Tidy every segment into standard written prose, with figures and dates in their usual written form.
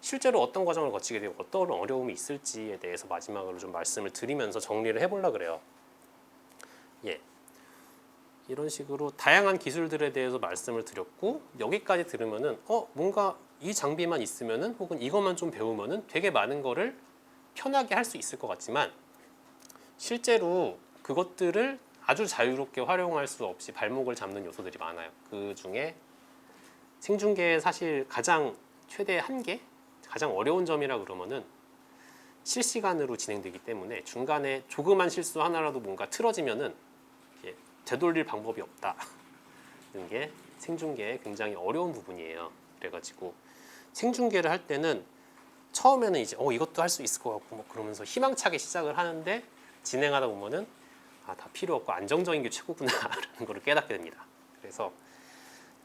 실제로 어떤 과정을 거치게 되고 어떤 어려움이 있을지에 대해서 마지막으로 좀 말씀을 드리면서 정리를 해보려고 그래요. 예. 이런 식으로 다양한 기술들에 대해서 말씀을 드렸고, 여기까지 들으면은 뭔가 이 장비만 있으면은 혹은 이것만 좀 배우면은 되게 많은 거를 편하게 할 수 있을 것 같지만, 실제로 그것들을 아주 자유롭게 활용할 수 없이 발목을 잡는 요소들이 많아요. 그 중에 생중계의 사실 가장 최대 한계, 가장 어려운 점이라 그러면은 실시간으로 진행되기 때문에 중간에 조그만 실수 하나라도 뭔가 틀어지면은 되돌릴 방법이 없다는 게 생중계의 굉장히 어려운 부분이에요. 그래가지고 생중계를 할 때는 처음에는 이제 이것도 할 수 있을 것 같고 그러면서 희망차게 시작을 하는데, 진행하다 보면은 다 필요 없고 안정적인 게 최고구나라는 걸 깨닫게 됩니다. 그래서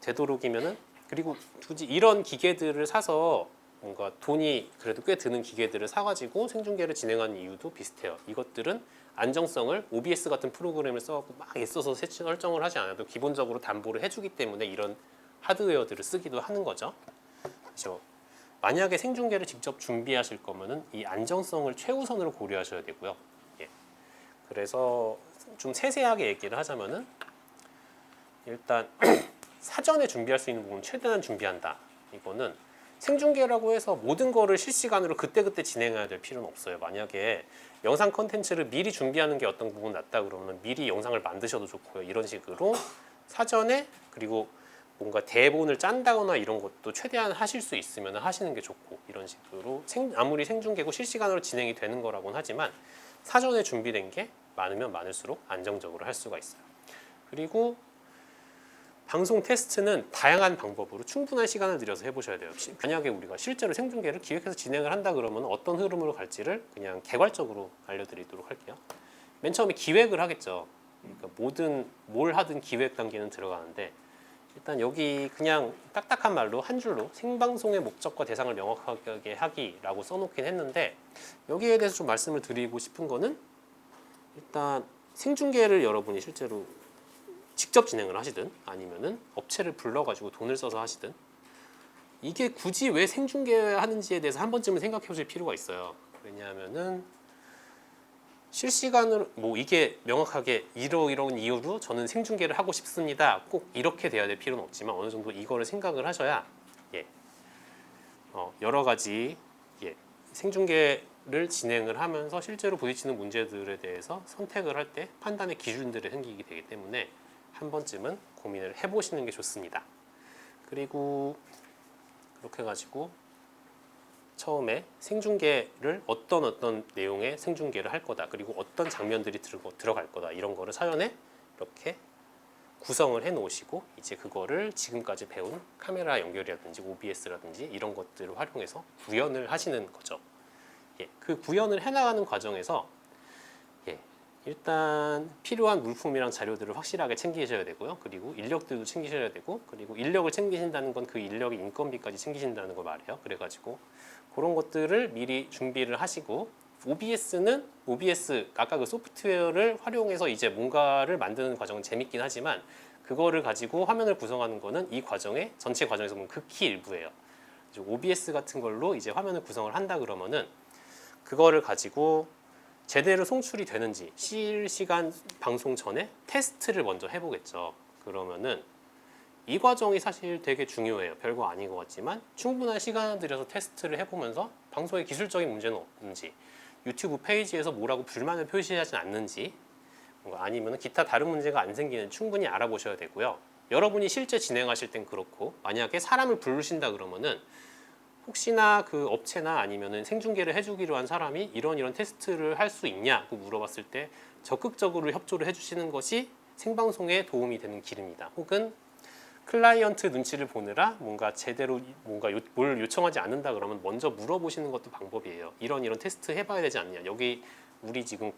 되도록이면은, 그리고 굳이 이런 기계들을 사서 뭔가 돈이 그래도 꽤 드는 기계들을 사가지고 생중계를 진행하는 이유도 비슷해요. 이것들은 안정성을 OBS 같은 프로그램을 써갖고 막 애써서 설정을 하지 않아도 기본적으로 담보를 해주기 때문에 이런 하드웨어들을 쓰기도 하는 거죠. 그렇죠. 만약에 생중계를 직접 준비하실 거면은 이 안정성을 최우선으로 고려하셔야 되고요. 예. 그래서 좀 세세하게 얘기를 하자면은, 일단 사전에 준비할 수 있는 부분 최대한 준비한다. 이거는 생중계라고 해서 모든 거를 실시간으로 그때그때 진행해야 될 필요는 없어요. 만약에 영상 컨텐츠를 미리 준비하는 게 어떤 부분 낫다 그러면 미리 영상을 만드셔도 좋고요. 이런 식으로 사전에, 그리고 뭔가 대본을 짠다거나 이런 것도 최대한 하실 수 있으면 하시는 게 좋고, 이런 식으로 아무리 생중계고 실시간으로 진행이 되는 거라고는 하지만 사전에 준비된 게 많으면 많을수록 안정적으로 할 수가 있어요. 그리고 방송 테스트는 다양한 방법으로 충분한 시간을 들여서 해보셔야 돼요. 만약에 우리가 실제로 생중계를 기획해서 진행을 한다 그러면 어떤 흐름으로 갈지를 그냥 개괄적으로 알려드리도록 할게요. 맨 처음에 기획을 하겠죠. 그러니까 뭘 하든 기획 단계는 들어가는데, 일단 여기 그냥 딱딱한 말로 한 줄로 생방송의 목적과 대상을 명확하게 하기라고 써놓긴 했는데, 여기에 대해서 좀 말씀을 드리고 싶은 거는, 일단 생중계를 여러분이 실제로 직접 진행을 하시든 아니면은 업체를 불러가지고 돈을 써서 하시든, 이게 굳이 왜 생중계하는지에 대해서 한 번쯤은 생각해 보실 필요가 있어요. 왜냐하면은 실시간으로 이게 명확하게 이런 이유로 저는 생중계를 하고 싶습니다, 꼭 이렇게 돼야 될 필요는 없지만 어느 정도 이거를 생각을 하셔야 여러 가지 생중계를 진행을 하면서 실제로 부딪히는 문제들에 대해서 선택을 할 때 판단의 기준들이 생기게 되기 때문에 한 번쯤은 고민을 해보시는 게 좋습니다. 그리고 그렇게 해가지고 처음에 생중계를 어떤 내용의 생중계를 할 거다, 그리고 어떤 장면들이 들어갈 거다, 이런 거를 사전에 이렇게 구성을 해 놓으시고, 이제 그거를 지금까지 배운 카메라 연결이라든지 OBS라든지 이런 것들을 활용해서 구현을 하시는 거죠. 그 구현을 해나가는 과정에서 일단 필요한 물품이랑 자료들을 확실하게 챙기셔야 되고요. 그리고 인력들도 챙기셔야 되고, 그리고 인력을 챙기신다는 건 그 인력의 인건비까지 챙기신다는 걸 말해요. 그래가지고 그런 것들을 미리 준비를 하시고, OBS 아까 그 소프트웨어를 활용해서 이제 뭔가를 만드는 과정은 재밌긴 하지만 그거를 가지고 화면을 구성하는 거는 이 과정의 전체 과정에서 보면 극히 일부예요. OBS 같은 걸로 이제 화면을 구성을 한다 그러면은 그거를 가지고 제대로 송출이 되는지 실시간 방송 전에 테스트를 먼저 해보겠죠. 그러면은 이 과정이 사실 되게 중요해요. 별거 아닌 것 같지만 충분한 시간을 들여서 테스트를 해보면서 방송에 기술적인 문제는 없는지, 유튜브 페이지에서 뭐라고 불만을 표시하지 않는지, 아니면 기타 다른 문제가 안 생기는 충분히 알아보셔야 되고요. 여러분이 실제 진행하실 땐 그렇고, 만약에 사람을 부르신다 그러면은 혹시나 그 업체나 아니면은 생중계를 해주기로 한 사람이 이런 테스트를 할 수 있냐고 물어봤을 때 적극적으로 협조를 해주시는 것이 생방송에 도움이 되는 길입니다. 혹은 클라이언트 눈치를 보느라 뭔가 제대로 뭘 요청하지 않는다 그러면 먼저 물어보시는 것도 방법이에요. 이런 테스트 해봐야 되지 않냐, 여기 우리 지금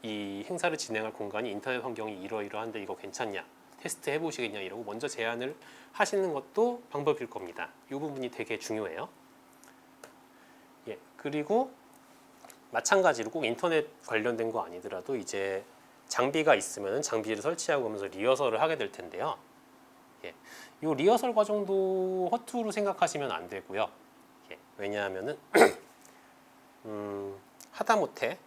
이 행사를 진행할 공간이 인터넷 환경이 이러이러한데 이거 괜찮냐, 테스트 해보시겠냐, 이러고 먼저 제안을 하시는 것도 방법일 겁니다. 이 부분이 되게 중요해요. 그리고 마찬가지로 꼭 인터넷 관련된 거 아니더라도 이제 장비가 있으면 장비를 설치하고 하면서 리허설을 하게 될 텐데요. 이 리허설 과정도 허투루 생각하시면 안 되고요. 왜냐하면은 하다못해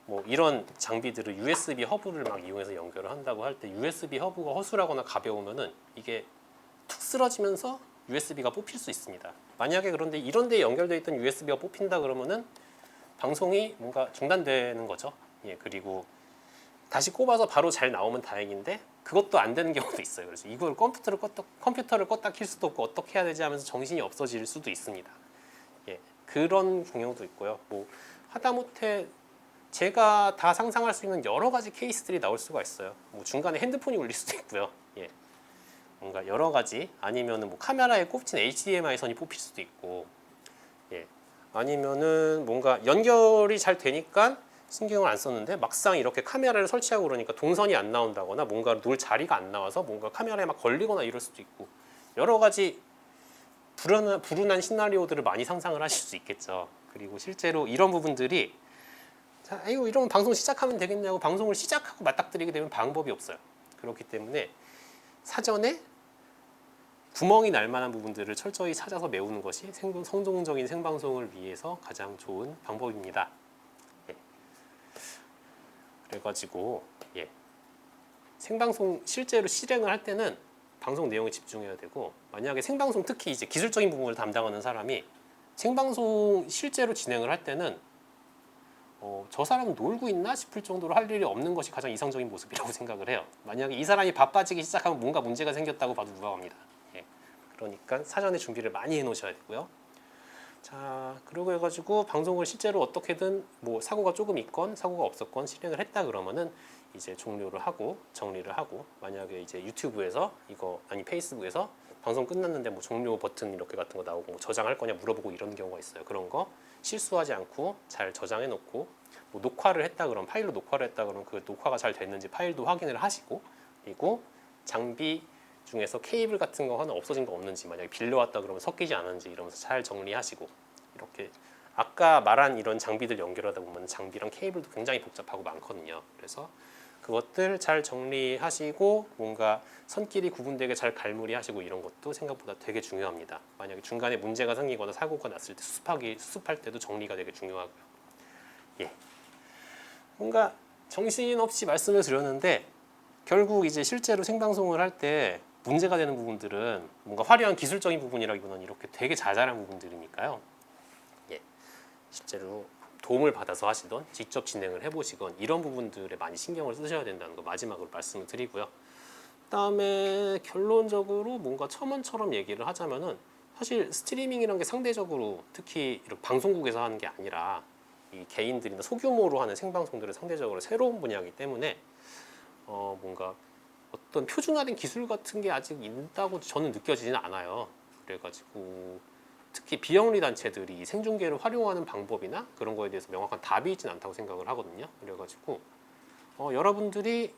뭐 이런 장비들을 USB 허브를 막 이용해서 연결을 한다고 할 때 USB 허브가 허술하거나 가벼우면은 이게 툭 쓰러지면서 USB가 뽑힐 수 있습니다. 만약에 그런데 이런 데에 연결되어 있던 USB가 뽑힌다 그러면은 방송이 뭔가 중단되는 거죠. 예, 그리고 다시 꼽아서 바로 잘 나오면 다행인데 그것도 안 되는 경우도 있어요. 그래서 이걸 컴퓨터를 껐다 킬 수도 없고 어떻게 해야 되지 하면서 정신이 없어질 수도 있습니다. 예, 그런 경우도 있고요. 뭐 하다못해 제가 다 상상할 수 있는 여러 가지 케이스들이 나올 수가 있어요. 뭐 중간에 핸드폰이 울릴 수도 있고요. 예, 뭔가 여러 가지 아니면은 뭐 카메라에 꼽힌 HDMI 선이 뽑힐 수도 있고, 예, 아니면은 뭔가 연결이 잘 되니까 신경을 안 썼는데 막상 이렇게 카메라를 설치하고 그러니까 동선이 안 나온다거나 뭔가 놓을 자리가 안 나와서 뭔가 카메라에 막 걸리거나 이럴 수도 있고 여러 가지 불운한 시나리오들을 많이 상상을 하실 수 있겠죠. 그리고 실제로 이런 부분들이 자, 이거 이러면 방송 시작하면 되겠냐고 방송을 시작하고 맞닥뜨리게 되면 방법이 없어요. 그렇기 때문에 사전에 구멍이 날 만한 부분들을 철저히 찾아서 메우는 것이 성공적인 생방송을 위해서 가장 좋은 방법입니다. 예. 그래가지고 예. 생방송 실제로 실행을 할 때는 방송 내용에 집중해야 되고 만약에 생방송 특히 이제 기술적인 부분을 담당하는 사람이 생방송 실제로 진행을 할 때는 저 사람은 놀고 있나 싶을 정도로 할 일이 없는 것이 가장 이상적인 모습이라고 생각을 해요. 만약에 이 사람이 바빠지기 시작하면 뭔가 문제가 생겼다고 봐도 무방합니다. 예. 그러니까 사전에 준비를 많이 해놓으셔야 되고요. 자, 그러고 해가지고 방송을 실제로 어떻게든 뭐 사고가 조금 있건 사고가 없었건 실행을 했다 그러면은 이제 종료를 하고 정리를 하고 만약에 이제 유튜브에서 이거 아니 페이스북에서 방송 끝났는데 뭐 종료 버튼 이렇게 같은 거 나오고 뭐 저장할 거냐 물어보고 이런 경우가 있어요. 그런 거 실수하지 않고 잘 저장해 놓고 뭐 녹화를 했다 그러면 파일로 녹화를 했다 그러면 그 녹화가 잘 됐는지 파일도 확인을 하시고 그리고 장비 중에서 케이블 같은 거 하나 없어진 거 없는지 만약에 빌려왔다 그러면 섞이지 않은지 이러면서 잘 정리하시고 이렇게 아까 말한 이런 장비들 연결하다 보면 장비랑 케이블도 굉장히 복잡하고 많거든요. 그래서 그것들 잘 정리하시고 뭔가 선끼리 구분되게 잘 갈무리하시고 이런 것도 생각보다 되게 중요합니다. 만약에 중간에 문제가 생기거나 사고가 났을 때 수습할 때도 정리가 되게 중요하고요. 예, 뭔가 정신없이 말씀을 드렸는데 결국 이제 실제로 생방송을 할 때 문제가 되는 부분들은 뭔가 화려한 기술적인 부분이라기보다는 이렇게 되게 자잘한 부분들이니까요. 예, 실제로 도움을 받아서 하시던 직접 진행을 해보시건 이런 부분들에 많이 신경을 쓰셔야 된다는 거 마지막으로 말씀을 드리고요. 그다음에 결론적으로 뭔가 첨언처럼 얘기를 하자면은 사실 스트리밍이라는 게 상대적으로 특히 이렇게 방송국에서 하는 게 아니라 이 개인들이나 소규모로 하는 생방송들은 상대적으로 새로운 분야이기 때문에 뭔가 어떤 표준화된 기술 같은 게 아직 있다고 저는 느껴지지는 않아요. 그래가지고 특히 비영리 단체들이 생중계를 활용하는 방법이나 그런 거에 대해서 명확한 답이 있지는 않다고 생각을 하거든요. 그래가지고 여러분들이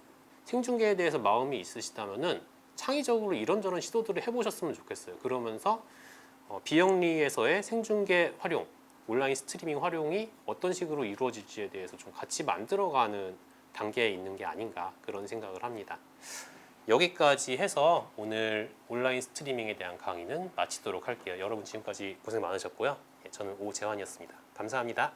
생중계에 대해서 마음이 있으시다면은 창의적으로 이런저런 시도들을 해보셨으면 좋겠어요. 그러면서 비영리에서의 생중계 활용, 온라인 스트리밍 활용이 어떤 식으로 이루어질지에 대해서 좀 같이 만들어가는 단계에 있는 게 아닌가 그런 생각을 합니다. 여기까지 해서 오늘 온라인 스트리밍에 대한 강의는 마치도록 할게요. 여러분 지금까지 고생 많으셨고요. 저는 오재환이었습니다. 감사합니다.